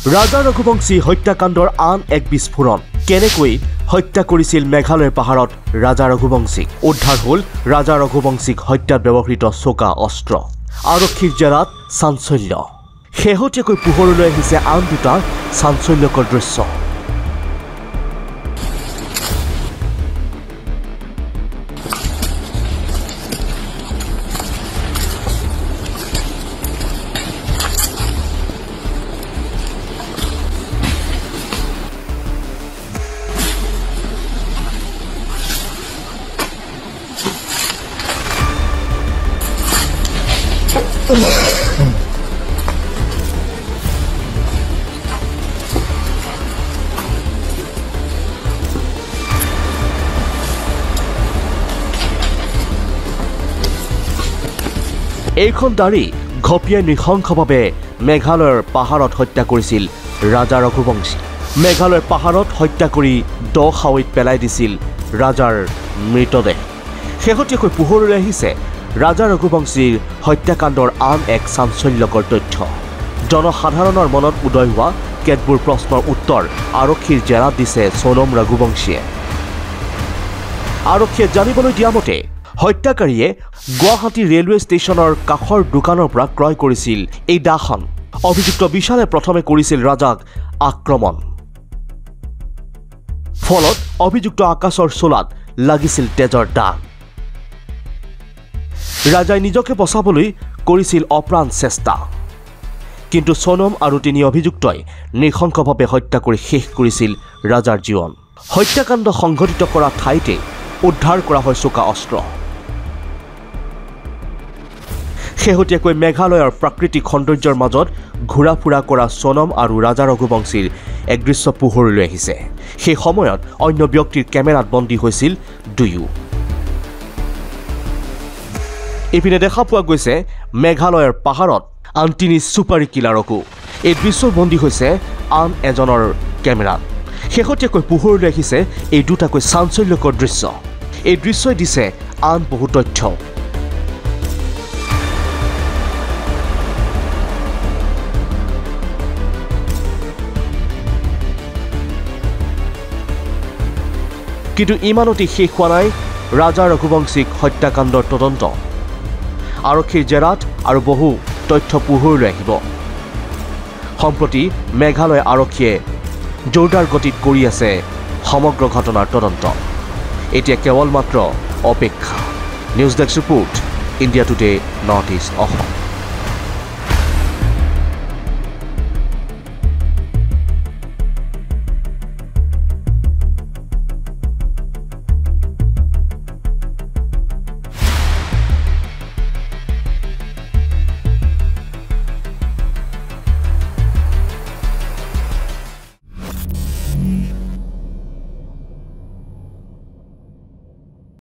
ৰাজা ৰঘুবংশী হত্যাকাণ্ডৰ আন এক বিস্ফোৰণ কেনেকৈ হত্যা কৰিছিল মেঘালয়ৰ পাহাৰত ৰাজা ৰঘুবংশীক উদ্ধাৰ হ'ল ৰাজা ৰঘুবংশীক হত্যাত ব্যৱহৃত চোকা অস্ত্ৰ আৰক্ষীৰ জেৰাত চাঞ্চল্য শেহতীয়াকৈ পোহৰলৈ আহিছে আন দুটা চাঞ্চল্যকৰ দৃশ্য এইখন দাড়ি ঘপিয়াই নৃশংসভাৱে মেঘালয়ৰ পাহাৰত হত্যা কৰিছিল ৰাজা ৰঘুবংশী মেঘালয়ৰ পাহাৰত হত্যা কৰি দ খাৱৈত পেলাই দিছিল ৰাজাৰ মৃতদেহ শেহতীয়াকৈ পোহৰলৈ আহিছে ৰাজা ৰঘুবংশীৰ হত্যাকাণ্ডৰ আন এক চাঞ্চল্যকৰ তথ্য জনসাধাৰণৰ মনত উদয় হোৱা কেতবোৰ প্ৰশ্নৰ উত্তৰ আৰক্ষীৰ জেৰাত দিছে সোনম ৰঘুবংশীয়ে আৰক্ষীয়ে জানিবলৈ দিয়া মতে হত্যাকাৰীয়ে গুৱাহাটী ৰেলৱে ষ্টেচনৰ কাষৰ দোকানৰ পৰা ক্ৰয় কৰিছিল এই দাখন অভিযুক্ত বিশালে প্ৰথমে কৰিছিল ৰাজাক আক্ৰমণ ফলত অভিযুক্ত আকাশৰ চোলাত লাগিছিল তেজৰ দাগ ৰাজাই নিজকে বচাবলৈ কৰিছিল অপ্ৰাণ চেষ্টা কিন্তু সোনম আৰু তিনি অভিযুক্তই নৃশংসভাৱে হত্যা কৰি শেষ কৰিছিল ৰাজাৰ জীৱন হত্যাকাণ্ড সংঘটিত কৰা ঠাইতে উদ্ধাৰ কৰা হয় চোকা অস্ত্ৰ শেহতীয়াকৈ মেঘালয়ৰ প্ৰাকৃতিক সৌন্দৰ্যৰ মাজত ঘূৰা ফুৰা কৰা সোনম আৰু ৰাজা ৰঘুবংশীৰ এক দৃশ্য পোহৰলৈ আহিছে সেই সময়ত অন্য ব্যক্তিৰ কেমেৰাত বন্দী হৈছিল দুয়ো ইপিনে দেখা পোৱা গৈছে মেঘালয়ৰ পাহাৰত আন তিনি ছুপাৰী কিলাৰকো এই দৃশ্য বন্দী হৈছে আন এজনৰ কেমেৰাত শেহতীয়াকৈ পোহৰলৈ আহিছে এই দুটাকৈ চাঞ্চল্যকৰ দৃশ্য এই দৃশ্যই দিছে আন বহু তথ্য কিন্তু ইমানতে শেষ হোৱা নাই ৰাজা ৰঘুবংশীক হত্যাকাণ্ডৰ তদন্ত আৰক্ষীৰ জেৰাত আৰু বহু তথ্য পোহৰলৈ আহিব সম্প্ৰতি মেঘালয় আৰক্ষীয়ে জোৰদাৰ গতিত কৰি আছে সমগ্ৰ ঘটনাৰ তদন্ত এতিয়া কেৱল মাত্ৰ অপেক্ষা news desk report India today north east Assam